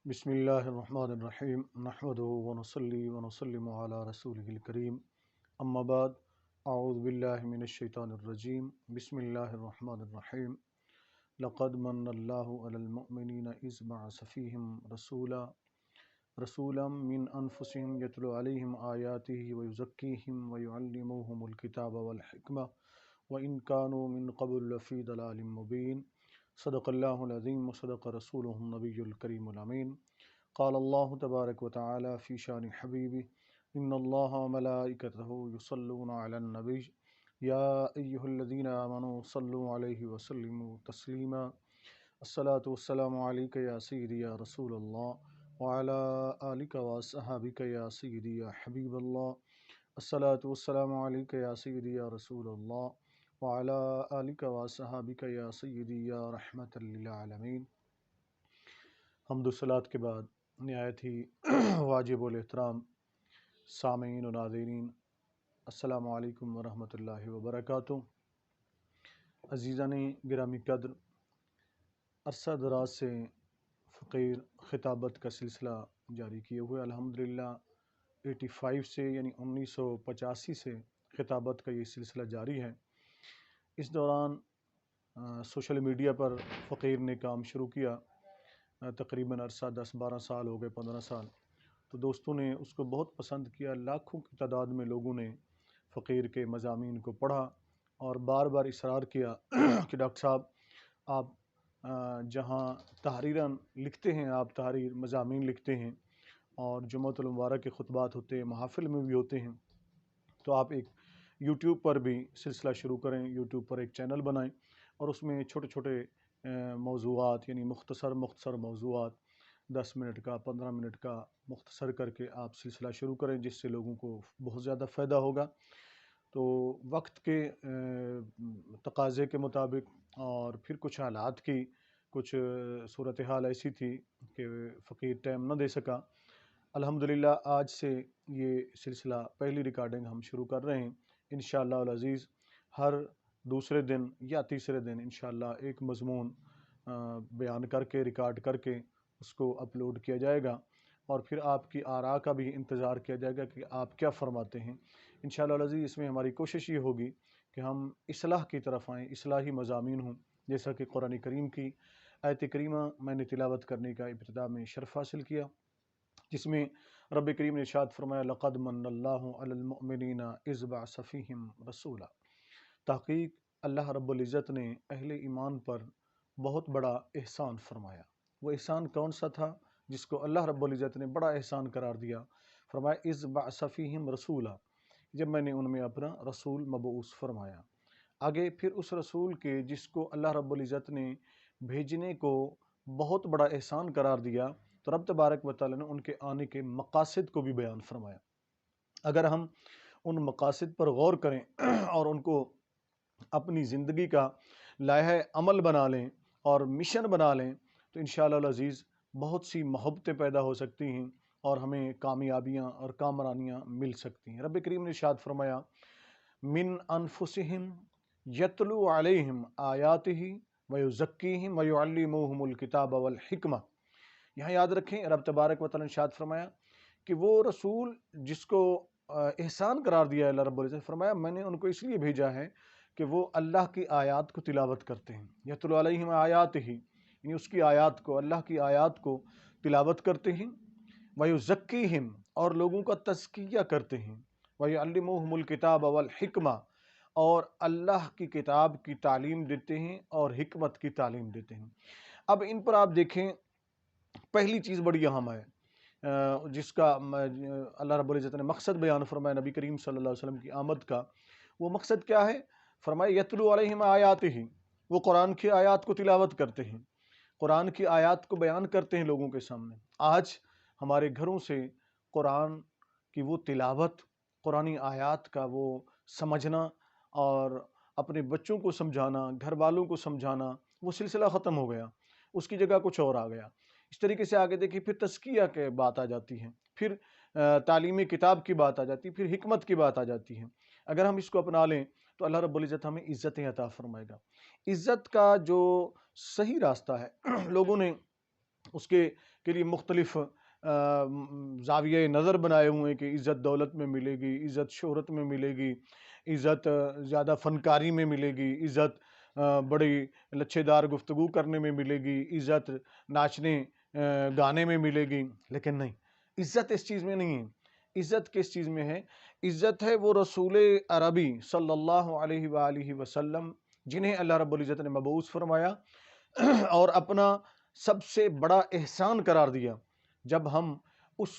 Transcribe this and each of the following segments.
بسم اللہ الرحمن الرحیم نحمدہ ونصلی ونسلم علی رسولہ الکریم اما بعد اعوذ باللہ من الشیطان الرجیم بسم اللہ الرحمن الرحیم لقد من اللہ علی المؤمنین اذ بعث فیہم رسولا من انفسہم یتلو علیہم آیاتہ ویزکیہم ویعلموہم الکتاب والحکمہ وإن كانوا من قبل لفی ضلال مبین صدق اللہ العظیم وصدق رسولہ النبی الکریم الامین قال اللہ تبارک وتعالی فی شان حبیبہ ان اللہ وملائکتہ یصلون علی النبی یا ایہا الذین آمنوا صلوا علیہ وسلموا تسلیما الصلاۃ والسلام علیک یا سیدی یا رسول اللہ وعلی آلک واصحابک یا سیدی یا حبیب اللہ الصلاۃ والسلام علیک یا سیدی یا رسول اللہ وعلی آلک واصحابک یا سیدی یا رحمۃ للعالمین۔ حمد و صلوات کے بعد نہایت ہی واجب الاحترام سامعین و ناظرین، السلام علیکم ورحمۃ اللہ وبرکاتہ۔ عزیزان گرامی قدر، عرصہ دراز سے فقیر خطابت کا سلسلہ جاری کیے ہوئے الحمدللہ 85 سے یعنی 1985 سے خطابت کا یہ سلسلہ جاری ہے۔ اس دوران سوشل میڈیا پر فقیر نے کام شروع کیا، تقریباً عرصہ 10-12 سال ہو گئے، 15 سال۔ تو دوستوں نے اس کو بہت پسند کیا، لاکھوں کی تعداد میں لوگوں نے فقیر کے مضامین کو پڑھا اور بار بار اصرار کیا کہ ڈاکٹر صاحب آپ جہاں تحریراً لکھتے ہیں، آپ تحریر مضامین لکھتے ہیں اور جمعۃ المبارک کے خطبات ہوتے ہیں، محافل میں بھی ہوتے ہیں، تو آپ ایک یوٹیوب پر بھی سلسلہ شروع کریں، یوٹیوب پر ایک چینل بنائیں اور اس میں چھوٹے چھوٹے موضوعات یعنی مختصر موضوعات 10 منٹ کا 15 منٹ کا مختصر کر کے آپ سلسلہ شروع کریں، جس سے لوگوں کو بہت زیادہ فائدہ ہوگا۔ تو وقت کے تقاضے کے مطابق اور پھر کچھ حالات کی کچھ صورتحال ایسی تھی کہ فقیر ٹائم نہ دے سکا۔ الحمدللہ آج سے یہ سلسلہ پہلی ریکارڈنگ ہم شروع کر رہے ہیں۔ انشاءاللہ العزیز ہر دوسرے دن یا تیسرے دن انشاءاللہ ایک مضمون بیان کر کے ریکارڈ کر کے اس کو اپلوڈ کیا جائے گا اور پھر آپ کی آراء کا بھی انتظار کیا جائے گا کہ آپ کیا فرماتے ہیں۔ انشاءاللہ العزیز اس میں ہماری کوشش یہ ہوگی کہ ہم اصلاح کی طرف آئیں، اصلاحی مضامین ہوں، جیسا کہ قرآن کریم کی آیت کریمہ میں نے تلاوت کرنے کا ابتدا میں شرف حاصل کیا، جس میں رب کریم نے ارشاد فرمایا لقد من اللہ علی المؤمنین اذ بعث فیہم رسولا۔ تحقیق اللہ رب العزت نے اہل ایمان پر بہت بڑا احسان فرمایا۔ وہ احسان کون سا تھا جس کو اللہ رب العزت نے بڑا احسان قرار دیا؟ فرمایا اذ بعث فیہم رسولا، جب میں نے ان میں اپنا رسول مبعوث فرمایا۔ آگے پھر اس رسول کے جس کو اللہ رب العزت نے بھیجنے کو بہت بڑا احسان قرار دیا، تو رب تبارک و تعالیٰ نے ان کے آنے کے مقاصد کو بھی بیان فرمایا۔ اگر ہم ان مقاصد پر غور کریں اور ان کو اپنی زندگی کا لائحہ عمل بنا لیں اور مشن بنا لیں تو انشاءاللہ العزیز بہت سی محبتیں پیدا ہو سکتی ہیں اور ہمیں کامیابیاں اور کامرانیاں مل سکتی ہیں۔ رب کریم نے ارشاد فرمایا من انفسہم یتلو علیہم آیاتہ ویزکیہم ویعلموہم الکتاب والحکمہ۔ یہاں یاد رکھیں رب تبارک و تعالیٰ نے ارشاد فرمایا کہ وہ رسول جس کو احسان قرار دیا ہے اللہ رب العزت، فرمایا میں نے ان کو اس لیے بھیجا ہے کہ وہ اللہ کی آیات کو تلاوت کرتے ہیں۔ یتلو علیہم آیاتہ یعنی اس کی آیات کو، اللہ کی آیات کو تلاوت کرتے ہیں، ویزکیہم اور لوگوں کا تزکیہ کرتے ہیں، ویعلموہم الکتاب والحکمہ اور اللہ کی کتاب کی تعلیم دیتے ہیں اور حکمت کی تعلیم دیتے ہیں۔ اب ان پر آپ دیکھیں، پہلی چیز بڑی اہم ہے جس کا اللہ رب العزت نے مقصد بیان فرمایا نبی کریم صلی اللہ علیہ وسلم کی آمد کا۔ وہ مقصد کیا ہے؟ فرمایا یتلو علیہم آیاتہ، وہ قرآن کی آیات کو تلاوت کرتے ہیں، قرآن کی آیات کو بیان کرتے ہیں لوگوں کے سامنے۔ آج ہمارے گھروں سے قرآن کی وہ تلاوت، قرآنی آیات کا وہ سمجھنا اور اپنے بچوں کو سمجھانا، گھر والوں کو سمجھانا، وہ سلسلہ ختم ہو گیا، اس کی جگہ کچھ اور آ گیا۔ اس طریقے سے آگے دیکھیں، پھر تزکیہ کی بات آ جاتی ہے، پھر تعلیم کتاب کی بات آ جاتی ہے، پھر حکمت کی بات آ جاتی ہے۔ اگر ہم اس کو اپنا لیں تو اللہ رب العزت ہمیں عزتیں عطا فرمائے گا۔ عزت کا جو صحیح راستہ ہے لوگوں نے اس کے کے لیے مختلف زاویہ نظر بنائے ہوئے ہیں کہ عزت دولت میں ملے گی، عزت شہرت میں ملے گی، عزت زیادہ فنکاری میں ملے گی، عزت بڑی لچھے دار گفتگو کرنے میں ملے گی، عزت ناچنے گانے میں ملے گی. لیکن نہیں، عزت اس چیز میں نہیں ہے. عزت کس چیز میں ہے؟ عزت ہے وہ رسول عربی صلی اللہ علیہ وآلہ وسلم جنہیں اللہ رب العزت نے مبعوث فرمایا اور اپنا سب سے بڑا احسان قرار دیا. جب ہم اس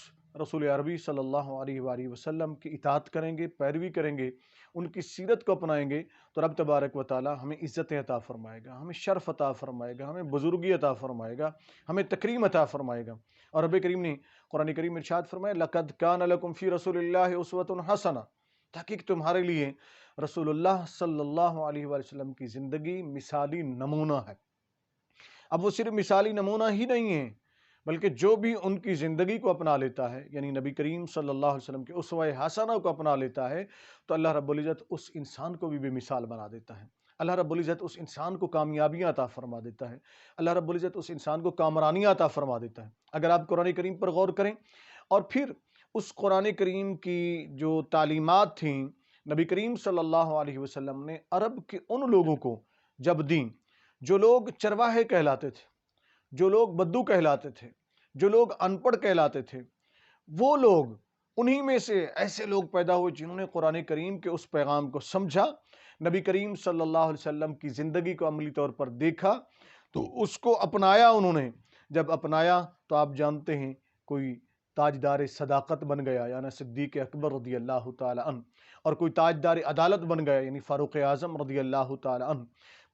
رسول عربی صلی اللہ علیہ وآلہ وسلم کی اطاعت کریں گے، پیروی کریں گے، ان کی سیرت کو اپنائیں گے، تو رب تبارک و تعالی ہمیں عزت عطا فرمائے گا، ہمیں شرف عطا فرمائے گا، ہمیں بزرگی عطا فرمائے گا، ہمیں تکریم عطا فرمائے گا. اور رب کریم نے قرآن کریم میں ارشاد فرمایا لَقَدْ كَانَ لَكُمْ فِي رَسُولِ اللَّهِ أُسْوَةٌ حَسَنَةٌ، تحقیق تمہارے لیے رسول اللہ صلی اللہ علیہ وآلہ وسلم کی زندگی مثالی نمونہ ہے. اب وہ صرف مثالی نمونہ ہی نہیں ہے، بلکہ جو بھی ان کی زندگی کو اپنا لیتا ہے، یعنی نبی کریم صلی اللہ علیہ وسلم کے اسوہ حسنہ کو اپنا لیتا ہے، تو اللہ رب العزت اس انسان کو بھی بے مثال بنا دیتا ہے. اللہ رب العزت اس انسان کو کامیابیاں عطا فرما دیتا ہے. اللہ رب العزت اس انسان کو کامرانیاں عطا فرما دیتا ہے. اگر آپ قرآن کریم پر غور کریں اور پھر اس قرآن کریم کی جو تعلیمات تھیں نبی کریم صلی اللہ علیہ وسلم نے عرب کے ان لوگوں کو جب دیں جو لوگ چرواہے کہلاتے تھے، جو لوگ بدو کہلاتے تھے، جو لوگ ان پڑھ کہلاتے تھے، وہ لوگ انہی میں سے ایسے لوگ پیدا ہوئے جنہوں نے قرآن کریم کے اس پیغام کو سمجھا، نبی کریم صلی اللہ علیہ وسلم کی زندگی کو عملی طور پر دیکھا تو اس کو اپنایا. انہوں نے جب اپنایا تو آپ جانتے ہیں کوئی تاجدار صداقت بن گیا یعنی صدیق اکبر رضی اللہ تعالی عنہ، اور کوئی تاجدار عدالت بن گیا یعنی فاروق اعظم رضی اللہ تعالی عنہ،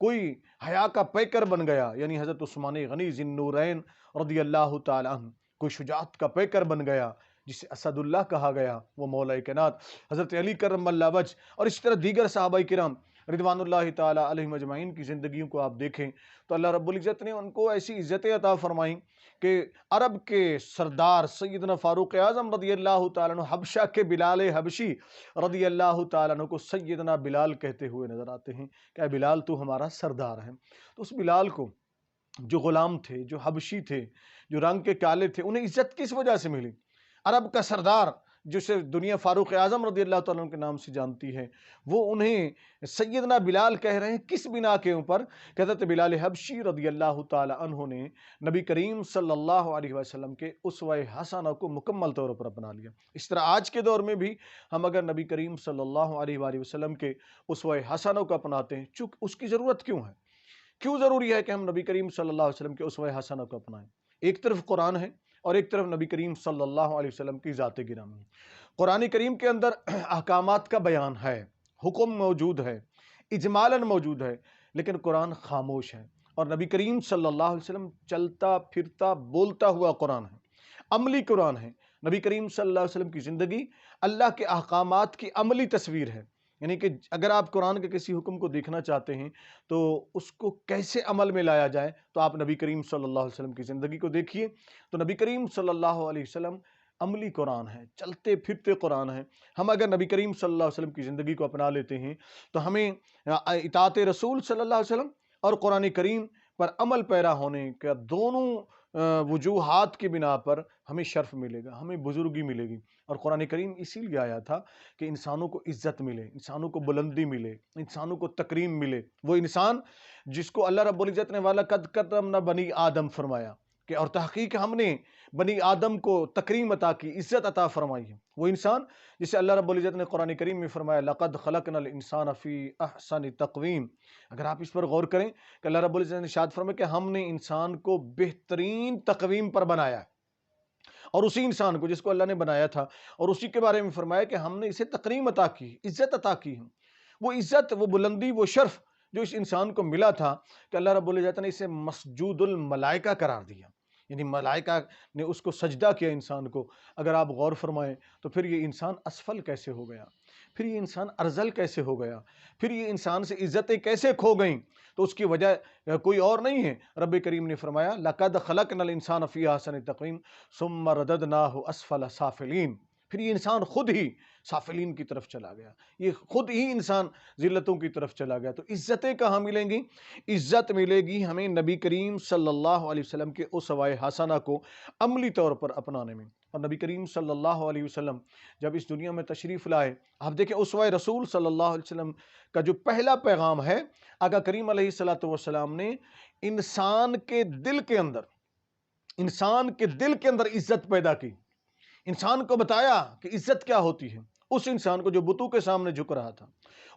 کوئی حیا کا پیکر بن گیا یعنی حضرت عثمان غنی ذی النورین رضی اللہ تعالی عنہ، کوئی شجاعت کا پیکر بن گیا جسے اسد اللہ کہا گیا، وہ مولا کائنات حضرت علی کرم اللہ وجہ، اور اس طرح دیگر صحابہ کرام رضوان اللہ تعالی علیہم اجمعین کی زندگیوں کو آپ دیکھیں تو اللہ رب العزت نے ان کو ایسی عزتیں عطا فرمائیں کہ عرب کے سردار سیدنا فاروق اعظم رضی اللہ تعالیٰ عنہ حبشہ کے بلال حبشی رضی اللہ تعالیٰ عنہ کو سیدنا بلال کہتے ہوئے نظر آتے ہیں کہ اے بلال تو ہمارا سردار ہے. تو اس بلال کو جو غلام تھے، جو حبشی تھے، جو رنگ کے کالے تھے، انہیں عزت کس وجہ سے ملی؟ عرب کا سردار جسے دنیا فاروق اعظم رضی اللہ تعالیٰ عنہ کے نام سے جانتی ہے، وہ انہیں سیدنا بلال کہہ رہے ہیں کس بنا کے اوپر؟ کہ حضرت بلال حبشی رضی اللہ تعالیٰ عنہ نے نبی کریم صلی اللہ علیہ وسلم کے اسوہ حسنہ کو مکمل طور پر اپنا لیا. اس طرح آج کے دور میں بھی ہم اگر نبی کریم صلی اللہ علیہ وآلہ وسلم کے اسوہ حسنہ کو اپناتے ہیں، چونکہ اس کی ضرورت کیوں ہے؟ کیوں ضروری ہے کہ ہم نبی کریم صلی اللہ علیہ وسلم کے اسوہ حسنہ کو اپنائیں؟ ایک طرف قرآن ہے اور ایک طرف نبی کریم صلی اللہ علیہ وسلم کی ذات گرامی. قرآن کریم کے اندر احکامات کا بیان ہے، حکم موجود ہے، اجمالاً موجود ہے، لیکن قرآن خاموش ہے. اور نبی کریم صلی اللہ علیہ وسلم چلتا پھرتا بولتا ہوا قرآن ہے، عملی قرآن ہے. نبی کریم صلی اللہ علیہ وسلم کی زندگی اللہ کے احکامات کی عملی تصویر ہے. یعنی کہ اگر آپ قرآن کے کسی حکم کو دیکھنا چاہتے ہیں تو اس کو کیسے عمل میں لایا جائے تو آپ نبی کریم صلی اللہ علیہ وسلم کی زندگی کو دیکھیے. تو نبی کریم صلی اللہ علیہ وسلم عملی قرآن ہے، چلتے پھرتے قرآن ہے. ہم اگر نبی کریم صلی اللہ علیہ وسلم کی زندگی کو اپنا لیتے ہیں تو ہمیں اطاعت رسول صلی اللہ علیہ وسلم اور قرآن کریم پر عمل پیرا ہونے کا دونوں وجوہات کی بنا پر ہمیں شرف ملے گا، ہمیں بزرگی ملے گی. اور قرآن کریم اسی لیے آیا تھا کہ انسانوں کو عزت ملے، انسانوں کو بلندی ملے، انسانوں کو تکریم ملے. وہ انسان جس کو اللہ رب العزت نے وَلَقَدْ كَرَّمْنَا بَنِي آدم فرمایا کہ اور تحقیق ہم نے بنی آدم کو تکریم عطا کی، عزت عطا فرمائی ہے. وہ انسان جسے اللہ رب العزت نے قرآن کریم میں فرمایا لَقَدْ خَلَقْنَا الْإِنسَانَ فِي أَحْسَنِ تَقْوِيمٍ. اگر آپ اس پر غور کریں کہ اللہ رب العزت نے ارشاد فرمایا کہ ہم نے انسان کو بہترین تقویم پر بنایا ہے، اور اسی انسان کو جس کو اللہ نے بنایا تھا اور اسی کے بارے میں فرمایا کہ ہم نے اسے تکریم عطا کی، عزت عطا کی ہے. وہ عزت، وہ بلندی، وہ شرف جو اس انسان کو ملا تھا کہ اللہ رب العزت نے اسے مسجود الملائکہ قرار دیا، یعنی ملائکہ نے اس کو سجدہ کیا انسان کو. اگر آپ غور فرمائیں تو پھر یہ انسان اسفل کیسے ہو گیا، پھر یہ انسان ارذل کیسے ہو گیا، پھر یہ انسان سے عزتیں کیسے کھو گئیں؟ تو اس کی وجہ کوئی اور نہیں ہے. رب کریم نے فرمایا لَقَدْ خَلَقْنَا الْإِنسَانَ فِي أَحْسَنِ تَقْوِيمٍ ثُمَّ رَدَدْنَاهُ أَسْفَلَ سَافِلِينَ. پھر یہ انسان خود ہی سافلین کی طرف چلا گیا، یہ خود ہی انسان ذلتوں کی طرف چلا گیا۔ تو عزتیں کہاں ملیں گی؟ عزت ملے گی ہمیں نبی کریم صلی اللہ علیہ وسلم کے اسوہ حسنہ کو عملی طور پر اپنانے میں۔ اور نبی کریم صلی اللہ علیہ وسلم جب اس دنیا میں تشریف لائے، آپ دیکھیں اسوہ رسول صلی اللہ علیہ وسلم کا جو پہلا پیغام ہے، آقا کریم علیہ السلام نے انسان کے دل کے اندر عزت پیدا کی، انسان کو بتایا کہ عزت کیا ہوتی ہے۔ اس انسان کو جو بتوں کے سامنے جھک رہا تھا،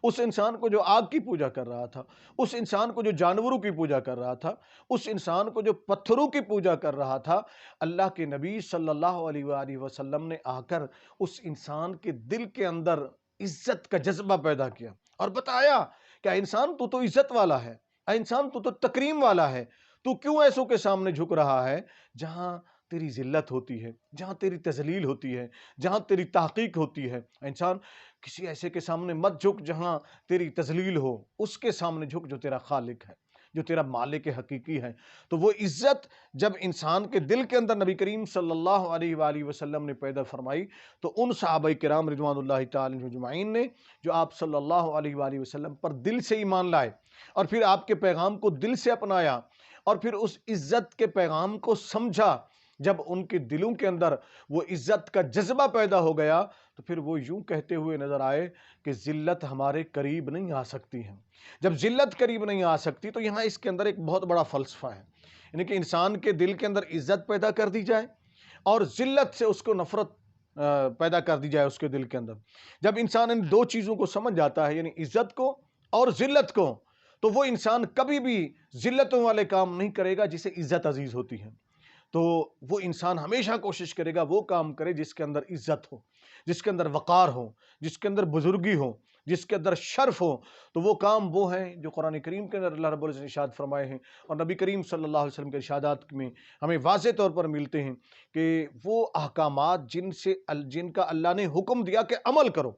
اس انسان کو جو آگ کی پوجا کر رہا تھا، اس انسان کو جو جانوروں کی پوجا کر رہا تھا، اس انسان کو جو پتھروں کی پوجا کر رہا تھا، اللہ کے نبی صلی اللہ علیہ وآلہ وسلم نے آ کر اس انسان کے دل کے اندر عزت کا جذبہ پیدا کیا اور بتایا کہ انسان تو عزت والا ہے، انسان تو تکریم والا ہے، تو کیوں ایسوں کے سامنے جھک رہا ہے جہاں تیری ذلت ہوتی ہے، جہاں تیری تذلیل ہوتی ہے، جہاں تیری تحقیق ہوتی ہے۔ انسان کسی ایسے کے سامنے مت جھک جہاں تیری تذلیل ہو، اس کے سامنے جھک جو تیرا خالق ہے، جو تیرا مالک حقیقی ہے۔ تو وہ عزت جب انسان کے دل کے اندر نبی کریم صلی اللہ علیہ وآلہ وسلم نے پیدا فرمائی، تو ان صحابہ کرام رضوان اللہ تعالی اجمعین نے جو آپ صلی اللہ علیہ وآلہ وسلم پر دل سے ایمان لائے اور پھر آپ کے پیغام کو دل سے اپنایا اور پھر اس عزت کے پیغام کو سمجھا، جب ان کے دلوں کے اندر وہ عزت کا جذبہ پیدا ہو گیا تو پھر وہ یوں کہتے ہوئے نظر آئے کہ ذلت ہمارے قریب نہیں آ سکتی ہے۔ جب ذلت قریب نہیں آ سکتی تو یہاں اس کے اندر ایک بہت بڑا فلسفہ ہے، یعنی کہ انسان کے دل کے اندر عزت پیدا کر دی جائے اور ذلت سے اس کو نفرت پیدا کر دی جائے اس کے دل کے اندر۔ جب انسان ان دو چیزوں کو سمجھ جاتا ہے، یعنی عزت کو اور ذلت کو، تو وہ انسان کبھی بھی ذلتوں والے کام نہیں کرے گا جسے عزت عزیز ہوتی ہے۔ تو وہ انسان ہمیشہ کوشش کرے گا وہ کام کرے جس کے اندر عزت ہو، جس کے اندر وقار ہو، جس کے اندر بزرگی ہو، جس کے اندر شرف ہو۔ تو وہ کام وہ ہیں جو قرآن کریم کے اندر اللہ رب العزت نے ارشاد فرمائے ہیں اور نبی کریم صلی اللہ علیہ وسلم کے ارشادات میں ہمیں واضح طور پر ملتے ہیں کہ وہ احکامات جن کا اللہ نے حکم دیا کہ عمل کرو،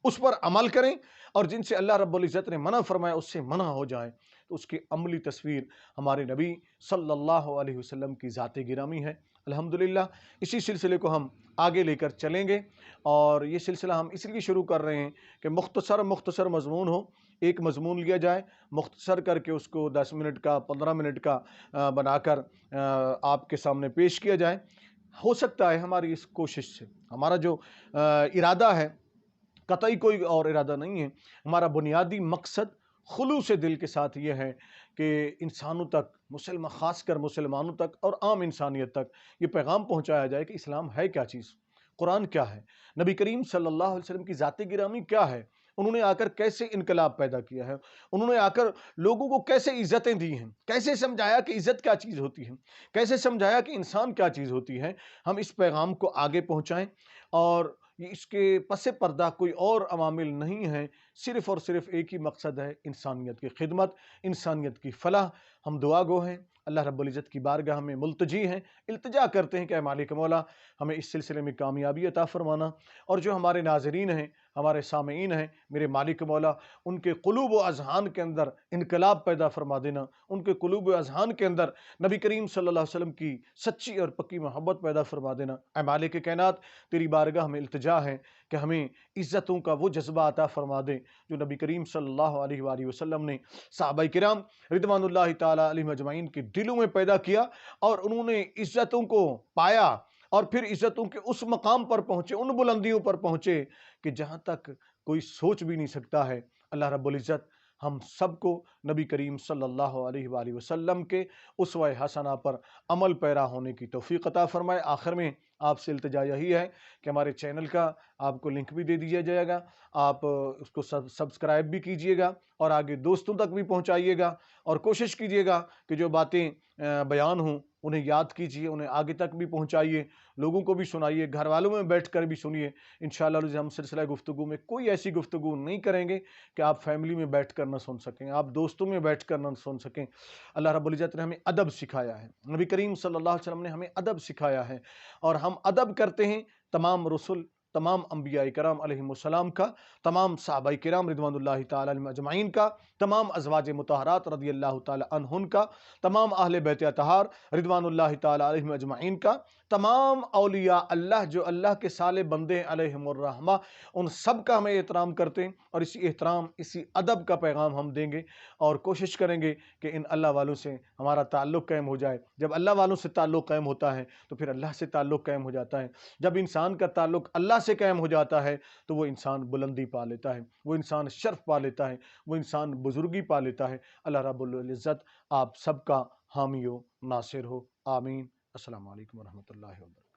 اس پر عمل کریں، اور جن سے اللہ رب العزت نے منع فرمایا اس سے منع ہو جائیں۔ تو اس کی عملی تصویر ہمارے نبی صلی اللہ علیہ وسلم کی ذات گرامی ہے۔ الحمدللہ اسی سلسلے کو ہم آگے لے کر چلیں گے، اور یہ سلسلہ ہم اس لیے شروع کر رہے ہیں کہ مختصر مضمون ہو، ایک مضمون لیا جائے، مختصر کر کے اس کو 10 منٹ کا 15 منٹ کا بنا کر آپ کے سامنے پیش کیا جائے۔ ہو سکتا ہے ہماری اس کوشش سے، ہمارا جو ارادہ ہے قطعی کوئی اور ارادہ نہیں ہے، ہمارا بنیادی مقصد خلوص دل کے ساتھ یہ ہے کہ انسانوں تک، خاص کر مسلمانوں تک اور عام انسانیت تک یہ پیغام پہنچایا جائے کہ اسلام ہے کیا چیز، قرآن کیا ہے، نبی کریم صلی اللہ علیہ وسلم کی ذات گرامی کیا ہے، انہوں نے آ کر کیسے انقلاب پیدا کیا ہے، انہوں نے آ کر لوگوں کو کیسے عزتیں دی ہیں، کیسے سمجھایا کہ عزت کیا چیز ہوتی ہے، کیسے سمجھایا کہ انسان کیا چیز ہوتی ہے۔ ہم اس پیغام کو آگے پہنچائیں، اور اس کے پس پردہ کوئی اور عوامل نہیں ہیں، صرف اور صرف ایک ہی مقصد ہے، انسانیت کی خدمت، انسانیت کی فلاح۔ ہم دعا گو ہیں، اللہ رب العزت کی بارگاہ میں ملتجی ہیں، التجا کرتے ہیں کہ اے مالک مولا ہمیں اس سلسلے میں کامیابی عطا فرمانا، اور جو ہمارے ناظرین ہیں، ہمارے سامعین ہیں، میرے مالک مولا ان کے قلوب و اذہان کے اندر انقلاب پیدا فرما دینا، ان کے قلوب و اذہان کے اندر نبی کریم صلی اللہ علیہ وسلم کی سچی اور پکی محبت پیدا فرما دینا۔ اے مالک کائنات تیری بارگاہ میں التجا ہے کہ ہمیں عزتوں کا وہ جذبہ عطا فرما دے جو نبی کریم صلی اللہ علیہ وآلہ وسلم نے صحابہ کرام رضوان اللہ تعالی علیہم اجمعین کے دلوں میں پیدا کیا، اور انہوں نے عزتوں کو پایا اور پھر عزتوں کے اس مقام پر پہنچے، ان بلندیوں پر پہنچے کہ جہاں تک کوئی سوچ بھی نہیں سکتا ہے۔ اللہ رب العزت ہم سب کو نبی کریم صلی اللہ علیہ وآلہ وسلم کے اسوہ حسنہ پر عمل پیرا ہونے کی توفیق عطا فرمائے۔ آخر میں آپ سے التجا یہی ہے کہ ہمارے چینل کا آپ کو لنک بھی دے دیا جائے گا، آپ اس کو سبسکرائب بھی کیجئے گا اور آگے دوستوں تک بھی پہنچائیے گا، اور کوشش کیجئے گا کہ جو باتیں بیان ہوں انہیں یاد کیجئے، انہیں آگے تک بھی پہنچائیے، لوگوں کو بھی سنائیے، گھر والوں میں بیٹھ کر بھی سنیے۔ انشاءاللہ ہم سلسلہ گفتگو میں کوئی ایسی گفتگو نہیں کریں گے کہ آپ فیملی میں بیٹھ کر نہ سن سکیں، آپ دوستوں میں بیٹھ کر نہ سن سکیں۔ اللہ رب العزت نے ہمیں ادب سکھایا ہے، نبی کریم صلی اللہ علیہ وسلم نے ہمیں ادب سکھایا ہے، اور ہم ادب کرتے ہیں تمام رسول، تمام انبیاء کرام علیہم السلام کا، تمام صحابہ کرام رضوان اللہ تعالی علیہم اجمعین کا، تمام ازواج مطہرات رضی اللہ تعالی عنہن کا، تمام اہل بیت اطہار رضوان اللہ تعالی علیہم اجمعین کا، تمام اولیاء اللہ جو اللہ کے صالح بندے ہیں علیہم الرحمہ، ان سب کا ہمیں احترام کرتے ہیں، اور اسی احترام اسی ادب کا پیغام ہم دیں گے، اور کوشش کریں گے کہ ان اللہ والوں سے ہمارا تعلق قائم ہو جائے۔ جب اللہ والوں سے تعلق قائم ہوتا ہے تو پھر اللہ سے تعلق قائم ہو جاتا ہے۔ جب انسان کا تعلق اللہ سے قائم ہو جاتا ہے تو وہ انسان بلندی پا لیتا ہے، وہ انسان شرف پا لیتا ہے، وہ انسان بزرگی پا لیتا ہے۔ اللہ رب العزت آپ سب کا حامی و ناصر ہو، آمین۔ السلام علیکم ورحمۃ اللہ وبرکاتہ۔